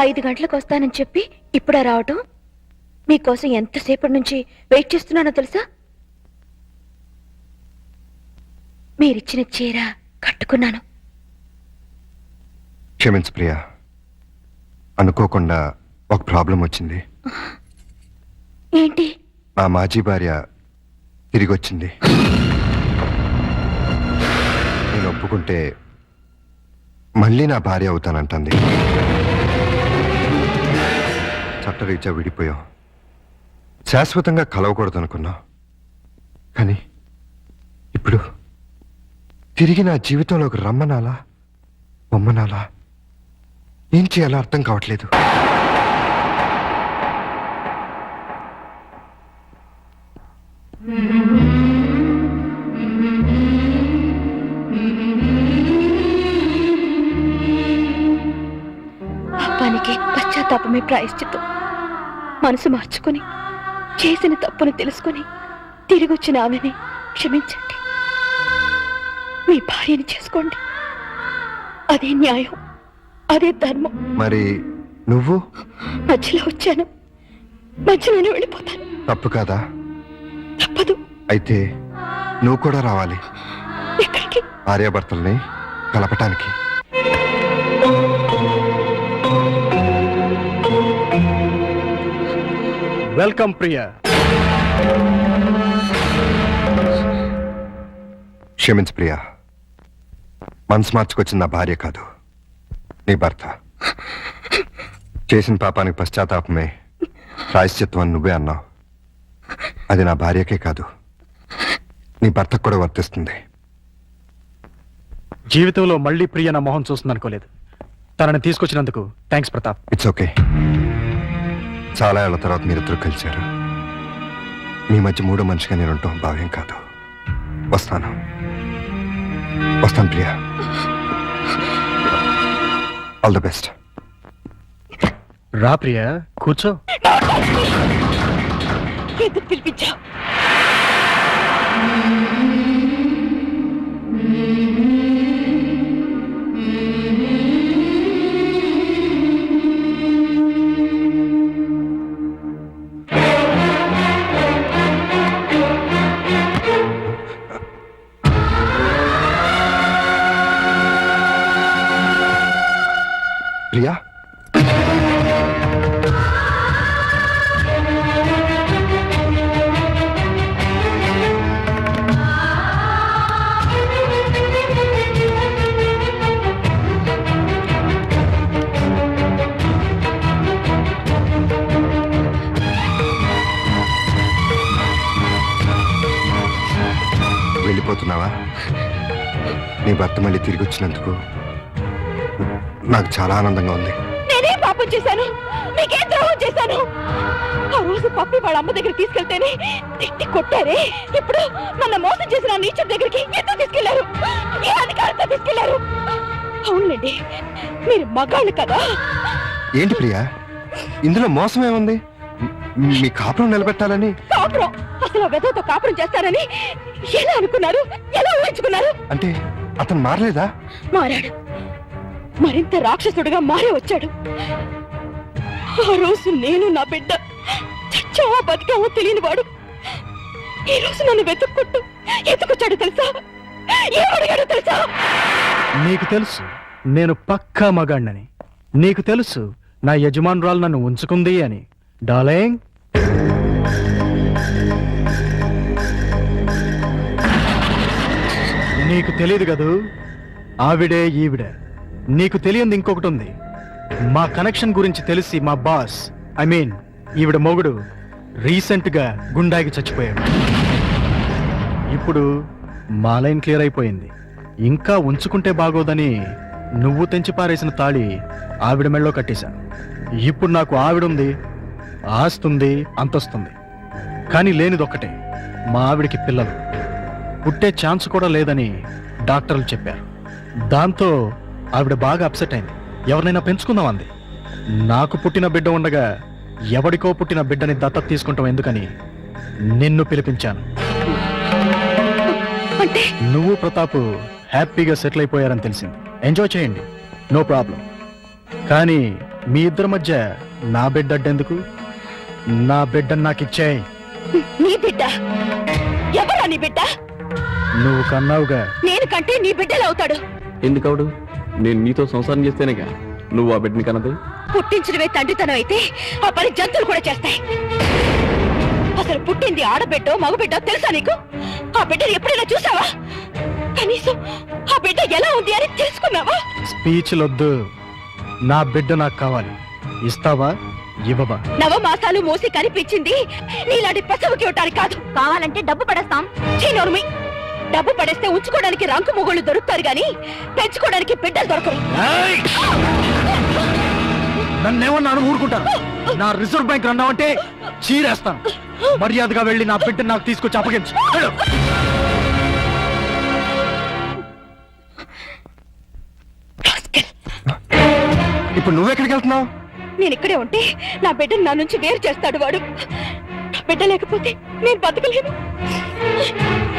5 గంటలకు వస్తానని చెప్పి ఇప్పుడా రావటం? మీకోసం ఎంతసేపటి నుంచి వెయిట్ చేస్తున్నానో తెలుసా? మీరిచ్చిన చీర కట్టుకున్నాను. క్షమించు ప్రియా, అనుకోకుండా ఒక ప్రాబ్లం వచ్చింది. ఏంటి? నా మాజీ భార్య తిరిగి వచ్చింది. నేను ఒప్పుకుంటే మళ్ళీ నా భార్య అవుతానంటుంది. చట్టరీత్యా విడిపోయాం. శాశ్వతంగా కలవకూడదు అనుకున్నాం. కానీ ఇప్పుడు తిరిగి నా జీవితంలోకి రమ్మనాలా బొమ్మనాలా ఏం చేయాలో అర్థం కావట్లేదు. పాపానికి పశ్చాత్తాపమే ప్రాయశ్చిత్తం. మనసు మార్చుకుని చేసిన తప్పును తెలుసుకుని తిరిగొచ్చిన ఆమెని క్షమించండి. మీ భార్యని చేసుకోండి. అదే న్యాయం, అదే ధర్మం. మరి నువ్వు? మధ్యలో వచ్చాను, మధ్యలోనే వెళ్ళిపోతాను. తప్పు కాదా? తప్పదు. అయితే నువ్వు కూడా రావాలి. ఎక్కడికి? భార్యాభర్తల్ని కలపటానికి. వెల్కమ్ ప్రియా. క్షమించు ప్రియా, మనసు మార్చుకొచ్చిన నా భార్య కాదు, నీ భర్త. చేసిన పాపానికి పశ్చాత్తాపమే ప్రాయశ్చిత్వం అని నువ్వే అన్నావు. అది నా భార్యకే కాదు, నీ భర్తకు కూడా వర్తిస్తుంది. జీవితంలో మళ్ళీ ప్రియ నా మొహం చూస్తుంది అనుకోలేదు. తనని తీసుకొచ్చినందుకు థ్యాంక్స్ ప్రతాప్. It's okay. చాలా ఏళ్ల తర్వాత మీరిద్దరు కలిశారు. మీ మధ్య మూడో మనిషిగా నేను ఉంటాం భావ్యం కాదు. వస్తాను ప్రియా. All the best. రా ప్రియా, కూర్చో. ఎందుకు పిలిపించావు? ప్రియా, వెళ్ళిపోతున్నావా? నీ భర్త మళ్ళీ తిరిగి వచ్చినందుకు నాకు చాలా ఆనందంగా ఉంది. నేనేం పాపం చేశాను? మీకేం ద్రోహం చేశాను? ఆ రోజు పప్పి వాళ్ళ అమ్మ దగ్గర తీసుకెళ్తేనే తిట్టి కొట్టారే. ఇప్పుడు నన్ను మోసం చేసిన నీచర్ దగ్గరికి ఎందుకు తీసుకెళ్లారు? ఏ అధికారంతో తీసుకెళ్లారు? అవునండి, మీరు మగాళ్ళు కదా. ఏంటి ప్రియా, ఇందులో మోసం ఏముంది? మీ కాపురం నిలబెట్టాలని. కాపురం? అసలు వెదతో కాపురం చేస్తారని ఎలా అనుకున్నారు? ఎలా ఊహించుకున్నారు? అంటే అతను మారలేదా? మారాడు. మరింత రాక్షసుడిగా మారే వచ్చాడు. ఆ రోజు నేను నా బిడ్డ చచ్చావా బతికావో తెలియని వాడు ఈ రోజు నన్ను వెతుక్కుంటూ ఎత్తుకొచ్చాడు తెలుసా? ఏమడిగాడు తెలుసా? నీకు తెలుసు నేను పక్కా మగాణ్ణని. నీకు తెలుసు నా యజమానురాలు నన్ను ఉంచుకుంది అని. డార్లింగ్, నీకు తెలియదు కదూ, ఆవిడే ఈవిడే. నీకు తెలియంది ఇంకొకటి ఉంది. మా కనెక్షన్ గురించి తెలిసి మా బాస్, ఐ మీన్ ఈవిడ మొగుడు, రీసెంట్ గా గుండాకి చచ్చిపోయాడు. ఇప్పుడు మా లైన్ క్లియర్ అయిపోయింది. ఇంకా ఉంచుకుంటే బాగోదని నువ్వు తెంచి పారేసిన తాళి ఆవిడ మెళ్ళో కట్టేశాను. ఇప్పుడు నాకు ఆవిడుంది, ఆస్తుంది, అంతస్తుంది. కానీ లేనిదొక్కటే, మా ఆవిడికి పిల్లలు పుట్టే ఛాన్స్ కూడా లేదని డాక్టర్లు చెప్పారు. దాంతో ఆవిడ బాగా అప్సెట్ అయింది. ఎవరినైనా పెంచుకుందాం అంది. నాకు పుట్టిన బిడ్డ ఉండగా ఎవడికో పుట్టిన బిడ్డని దత్తత తీసుకుంటాం ఎందుకని నిన్ను పిలిపించాను. నువ్వు ప్రతాప్ హ్యాపీగా సెటిల్ అయిపోయారని తెలిసింది. ఎంజాయ్ చేయండి, నో ప్రాబ్లం. కానీ మీ ఇద్దరి మధ్య నా బిడ్డ అడ్డెందుకు? నా బిడ్డ నాకు ఇచ్చేయి. నీ బిడ్డ? ఎవరా నీ బిడ్డ? నువ్వు కన్నావుగా. నేను కంటే నీ బిడ్డలు అవుతాడు. ఎందుకవుడు? నేను నీతో సంసారం చేస్తేనేగా నువ్వు ఆ బిడ్డని కన్నది. పుట్టించడమే తండ్రితనం అయితే ఆ పని జంతువులు కూడా చేస్తాయి. అసలు పుట్టింది ఆడబిడ్డో మగబిడ్డో తెలుసా నీకు? ఆ బిడ్డను ఎప్పుడైనా చూసావా? కనీసం ఆ బిడ్డ ఎలా ఉంది అని తెలుసుకున్నావా? స్పీచ్లొద్దు. నా బిడ్డ నాకు కావాలి. ఇస్తావా ఇవ్వవా? నవమాసాలు మోసి కనిపించింది నీలాంటి పశువుకి ఇవ్వటానికి కాదు. కావాలంటే డబ్బు పడేస్తాం. చీనోర్మి, డబ్బు పడేస్తే ఉంచుకోవడానికి రంకు మొగుళ్ళు దొరుకుతారు గాని పెంచుకోవడానికి బిడ్డలు దొరకరు. నన్నేమన్నాను ఊరుకుంటాను. నా రిజర్వ్ బ్యాంక్ అన్నావంటే చీరేస్తాను. మర్యాదగా వెళ్ళి నా బిడ్డ నాకు తీసుకొచ్చి అప్పగించు. వెళ్ళు. ఇప్పుడు నువ్వెక్కడికి వెళ్తున్నావు? నేను ఇక్కడే ఉంటే నా బిడ్డను నా నుంచి వేరు చేస్తాడు వాడు. నా బిడ్డ లేకపోతే నేను బతకలేను.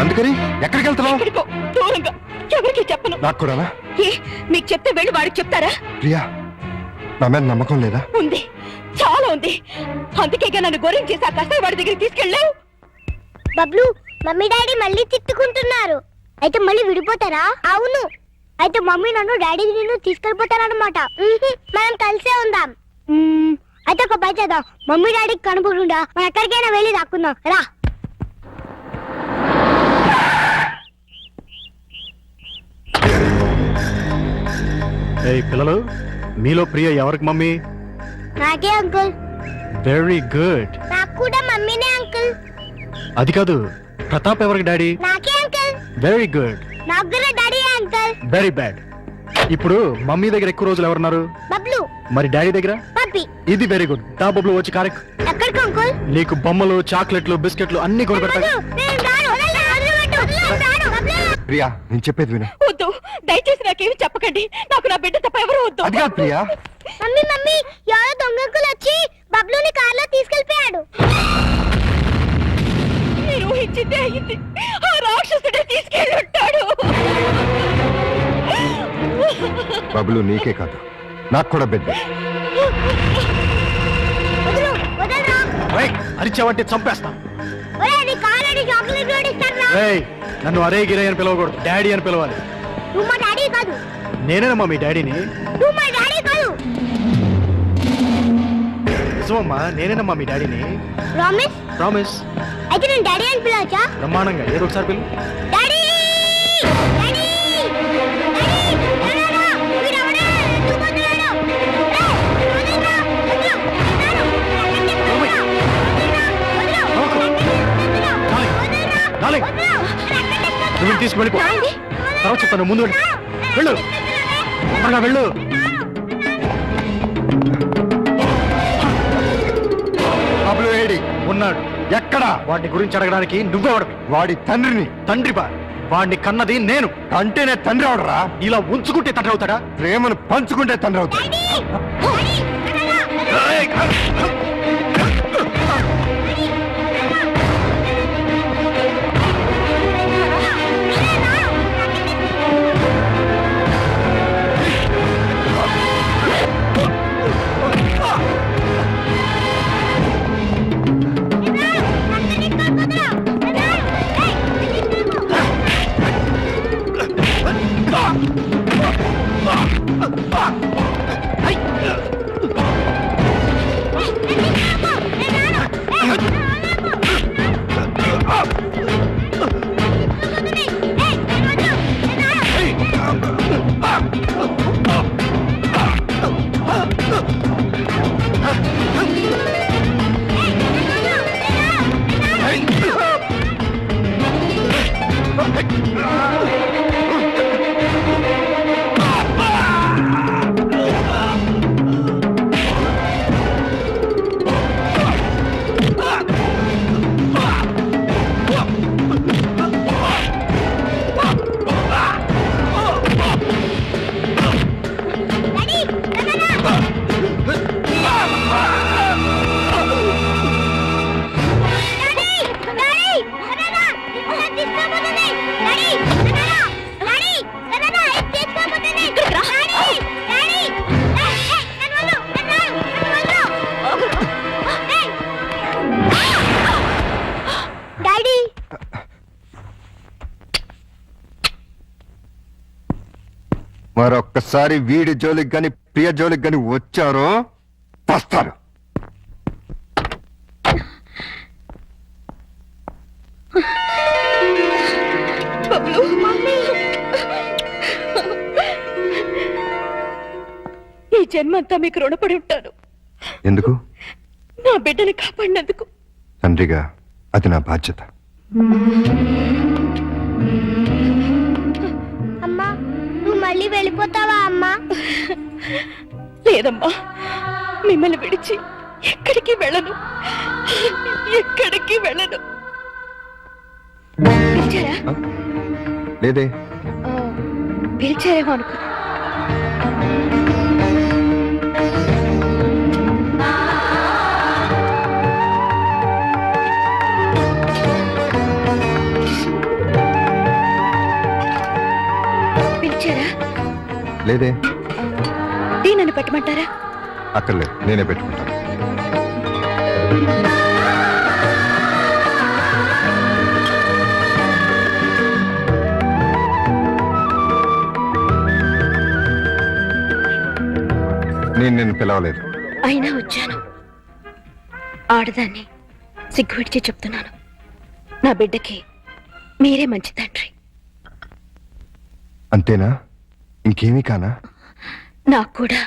అందుకని ఎక్కడికి వెళ్తున్నావు? ఎక్కడికో దూరంగా, ఎవరికి చెప్పను. నాకు కూడానా? ఏ, మీకు చెప్తే వెళ్ళి వాడికి చెప్తారా? ప్రియా, నా మీద నమ్మకం లేదా? ఉంది, చాలా ఉంది. అందుకేగా నన్ను గోరం చేసి ఆ కసాయి వాడి దగ్గరికి తీసుకెళ్ళావు. బబ్లు, మమ్మీ డాడీ మళ్ళీ తిట్టుకుంటున్నారు. అయితే మళ్ళీ విడిపోతారా? అవును. అయితే మమ్మీ నన్ను డాడీ నిన్ను తీసుకెళ్ళిపోతారన్నమాట. మనం కలిసే ఉందాం. అయితే ఒక పని చేద్దాం. మమ్మీ డాడీకి కనపడుండా మనం ఎక్కడికైనా వెళ్ళి దాక్కుందాం. రా. ఏయ్ పిల్లలు, మీలో ప్రియ ఎవరికి మమ్మీ? నాకే అంకుల్. Very good. నాకు కూడా మమ్మీనే అంకుల్. అది కాదు, ప్రతాప్ ఎవరికి డాడీ? నాకే అంకుల్. Very good. నాకు కూడా డాడీ అంకుల్. Very bad. ఇప్పుడు మమ్మీ దగ్గర ఎక్కువ రోజులు ఎవరున్నారు? బబ్లు. మరి డాడీ దగ్గర? పప్పి. ఇది వెరీ గుడ్. దా బొబ్బులు వచ్చి కారెక్. ఎక్కడికి అంకుల్? నీకు బొమ్మలు, చాక్లెట్లు, బిస్కెట్లు అన్ని కొని పెడతా. బబ్లు, నేను రాను. వదలరా, రాను. బబ్లు. ప్రియా, నేను చెప్పేది విను. వద్దు, దయచేసి నాకేమి చెప్పకండి. నాకు నా బిడ్డ తప్ప ఎవరు వద్దు. అది కాదు ప్రియా. మమ్మీ మమ్మీ, ఎవరో దొంగకులు వచ్చి బబ్లుని కార్లో తీసుకెళ్ళిపోయాడు. నేను ఊహించిందే అయింది. ఆ రాక్షసుడే తీసుకెళ్ళి ఉంటాడు. బబులు నీకే కాదు, నాకు కూడా బిడ్డ. వదలు, వదలరా. అరిచావంటే చంపేస్తా. ఒరేయ్, నీ కాళ్ళని చాక్లెట్ కూడా ఇస్తారా? ఏయ్, నన్ను అరే గిరే అని పిలవకూడదు, డాడీ అని పిలవాలి. నువ్వు మా డాడీ కాదు. నేనేనమ్మా మీ డాడీని. నువ్వు మా డాడీ కాదు. నిజమమ్మా, నేనేనమ్మా మీ డాడీని. ప్రామిస్? ప్రామిస్. అయితే నేను డాడీ అని పిలవచ్చా? బ్రహ్మాండంగా, ఏదో ఒకసారి పిలు. డాడీ! డాడీ! డాడీ! ఎవరన్నా? వీడెవడే? ఎందుకు పోతున్నాడు? ఏయ్, వదలరా, వదలు, వదలు. వదలరా, డార్లింగ్, నువ్వు తీసుకువెళ్ళిపో. తర్వాత చెప్తాను, ముందు వెళ్ళు. వెళ్ళు, త్వరగా వెళ్ళు. బబులు ఏడి? ఉన్నాడు. ఎక్కడ? వాడిని గురించి అడగడానికి నువ్వెవడివి? వాడి తండ్రిని. తండ్రిపా? వాడిని కన్నది నేను. అంటేనే తండ్రి అవడరా? ఇలా ఉంచుకుంటే తండ్రి అవుతాడా? ప్రేమను పంచుకుంటే తండ్రి అవుతాడు. Hey! మరొక్కసారి వీడి జోలికి గాని ప్రియ జోలికి గాని వచ్చారో వస్తారు. బబ్లు, ఈ జన్మంతా మీకు రుణపడి ఉంటాను. ఎందుకు? నా బిడ్డని కాపాడినందుకు. తండ్రిగా అది నా బాధ్యత. అమ్మా నువ్వు మళ్ళీ వెళ్ళిపోతావా అమ్మా? లేదమ్మా, మిమ్మల్ని విడిచి ఎక్కడికి వెళ్ళను, ఎక్కడికి వెళ్ళను. పిలిచారా? లేదే. పిలిచారేమో అనుకున్నా. పిలిచారా? లేదే. టీ నన్ను పెట్టమంటారా? అక్కర్లేదు, నేనే పెట్టుకుంటాను. నేను నిన్ను పిలవలేదు. అయినా వచ్చాను. ఆడదాన్ని సిగ్గు విడిచి చెప్తున్నాను. నా బిడ్డకి మీరే మంచి తండ్రి. అంతేనా? ఇంకేమీ కానా? నాకు కూడా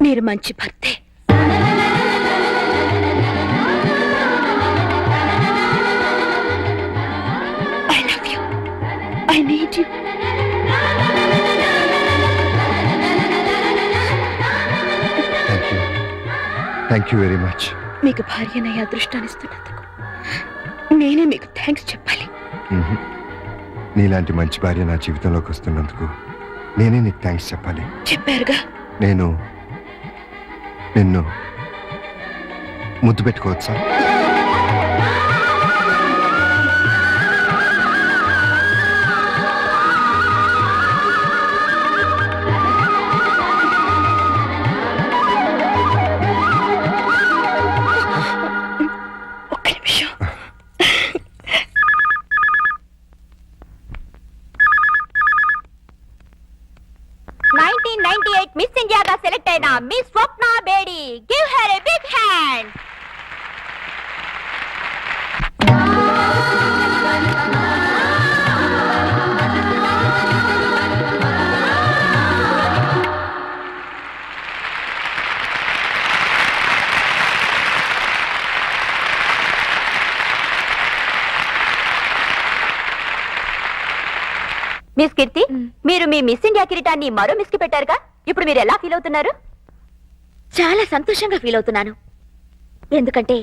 మీరు మంచి భర్తే. I love you. I need you. Thank you very much. మీకు భార్యనయ్యే అదృష్టాన్ని ఇస్తున్నందుకు నేనే మీకు థ్యాంక్స్ చెప్పాలి. నీలాంటి మంచి భార్య నా జీవితంలోకి వస్తున్నందుకు నేనే నీకు థ్యాంక్స్ చెప్పాలి. చెప్పారుగా. నేను నిన్ను ముద్దు పెట్టుకోవచ్చా? ఒక్క నిమిషం. మిస్ ఇండియాగా సెలెక్ట్ అయిన miss Swapna Bedi. Give her a big hand. Miss Keerthi, మీరు మీ మిస్ ఇండియా కిరీటాన్ని మరో మిస్ కి పెట్టారుగా, ఇప్పుడు మీరు ఎలా ఫీల్ అవుతున్నారు? చాలా సంతోషంగా ఫీల్ అవుతున్నాను. ఎందుకంటే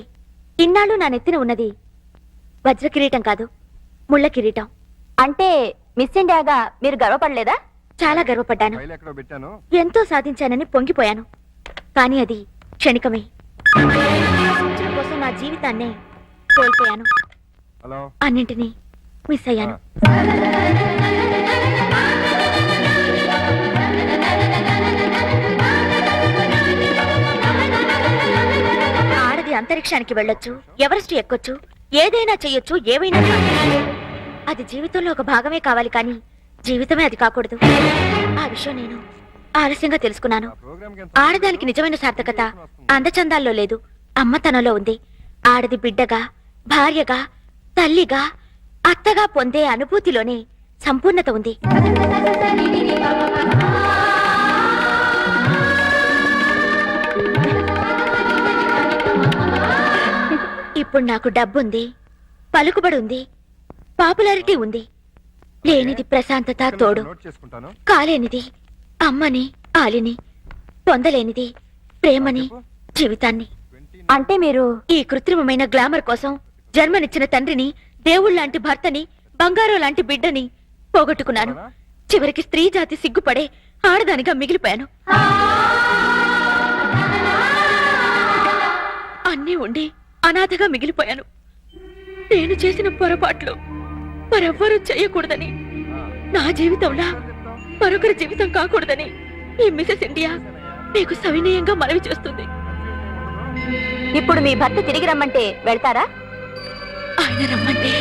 ఇన్నాళ్ళు నా నెత్తిన ఉన్నది వజ్ర కిరీటం కాదు, ముళ్ళ కిరీటం. అంటే మిస్ ఇండియాగా మీరు గర్వపడలేదా? చాలా గర్వపడ్డాను. ఎంతో సాధించానని పొంగిపోయాను. కానీ అది క్షణికమే. సాధించడం కోసం నా జీవితాన్నే కోల్పోయాను. అన్నింటినీ మిస్ అయ్యాను. ఆడది అంతరిక్షానికి వెళ్ళొచ్చు, ఎవరెస్ట్ ఎక్కొచ్చు, ఏదైనా చెయ్యొచ్చు, ఏవైనా చేయొచ్చు. అది జీవితంలో ఒక భాగమే కావాలి, కానీ జీవితమే అది కాకూడదు. ఆ విషయం నేను ఆలస్యంగా తెలుసుకున్నాను. ఆడదానికి నిజమైన సార్థకత అందచందాల్లో లేదు, అమ్మతనంలో ఉంది. ఆడది బిడ్డగా, భార్యగా, తల్లిగా, అత్తగా పొందే అనుభూతిలోనే సంపూర్ణత ఉంది. ఇప్పుడు నాకు డబ్బుంది, పలుకుబడి ఉంది, పాపులారిటీ ఉంది. లేనిది ప్రశాంతత, తోడు. కాలేనిది అమ్మని, ఆలిని. పొందలేనిది ప్రేమని, జీవితాన్ని. అంటే మీరు ఈ కృత్రిమమైన గ్లామర్ కోసం జన్మనిచ్చిన తండ్రిని, దేవుళ్లాంటి భర్తని, బంగారం లాంటి బిడ్డని పోగొట్టుకున్నాను. చివరికి స్త్రీ జాతి సిగ్గుపడే ఆడదానిగా మిగిలిపోయాను. అన్నీ ఉండి అనాథగా మిగిలిపోయాను. నేను చేసిన పొరపాట్లు మరెవ్వరూ చేయకూడదని, నా జీవితంలా మరొకరి జీవితం కాకూడదని ఈ మిసెస్ ఇండియా మీకు సవినయంగా మనవి చేస్తుంది. ఇప్పుడు మీ భర్త తిరిగి రమ్మంటే వెళ్తారా? ఆయన రమ్మంటే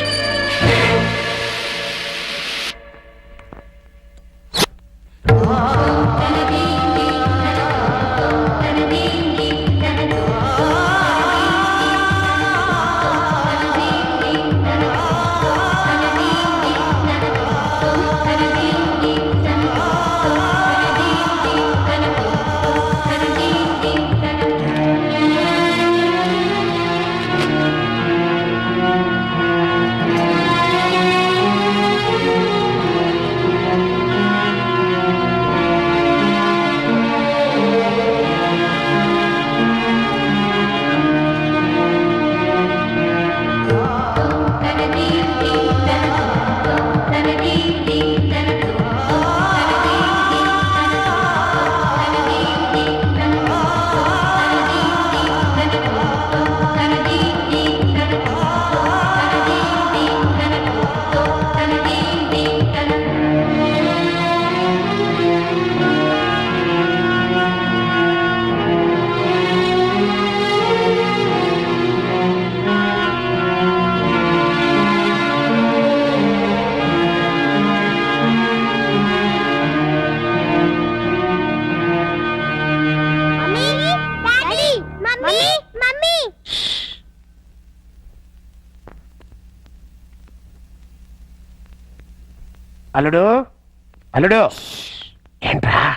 అల్లుడు అల్లుడు ఏంట్రా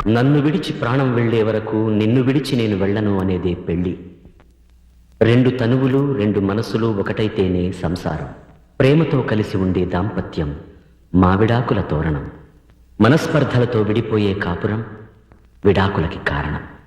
నన్ను విడిచి ప్రాణం వెళ్లే వరకు నిన్ను విడిచి నేను వెళ్ళను అనేదే పెళ్లి. రెండు తనువులు రెండు మనసులు ఒకటైతేనే సంసారం. ప్రేమతో కలిసి ఉండే దాంపత్యం మావిడాకుల తోరణం. మనస్పర్ధలతో విడిపోయే కాపురం విడాకులకి కారణం.